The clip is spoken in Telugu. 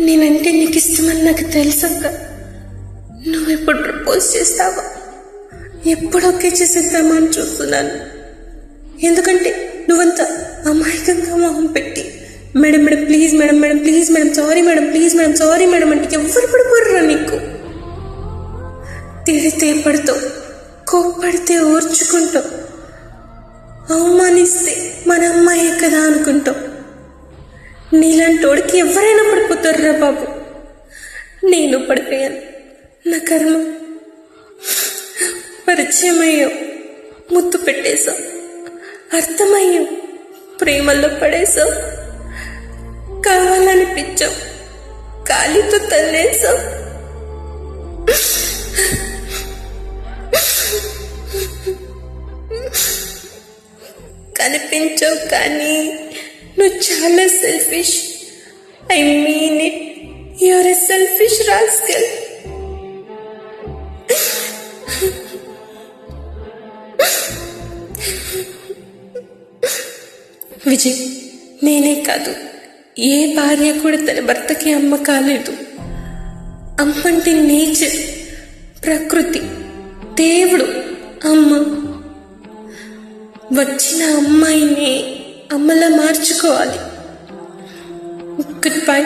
నేనంటే నీకు ఇష్టమని నాకు తెలుసక్క. నువ్వు ఎప్పుడు ప్రపోజ్ చేస్తావా, ఎప్పుడు ఓకే చేసేద్దామా అని చూస్తున్నాను. ఎందుకంటే నువ్వంతా అమాయకంగా మొహం పెట్టి madam madam please madam madam please madam sorry madam please madam sorry madam అంటే ఎవరు పడిపోర్రా నీకు? తిడితే పడతావు, కోప్పడితే ఓర్చుకుంటావు, అవమానిస్తే మన అమ్మాయే కదా అనుకుంటావు. నీలాంటి వాడికి ఎవరైనా పడిపోతారురా బాబు. నేను పడిపోయాను, నా కర్మ. పరిచయం అయ్యావు, ముద్దు పెట్టేశావు, అర్థమయ్యావు, ప్రేమల్లో పడేశావు, కావాలనిపించావు, కాలితో తన్నేశావు. కనిపించావు కానీ నువ్వు చాలా selfish. I mean it, you're a selfish rascal. Vijay, నేనే కాదు, ఏ భార్య కూడా తన భర్తకి అమ్మ కాలేదు. అమ్మంటే నేచర్, ప్రకృతి, దేవుడు. అమ్మ వచ్చిన అమ్మాయిని అమ్మలా మార్చుకోవాలి. Good bye.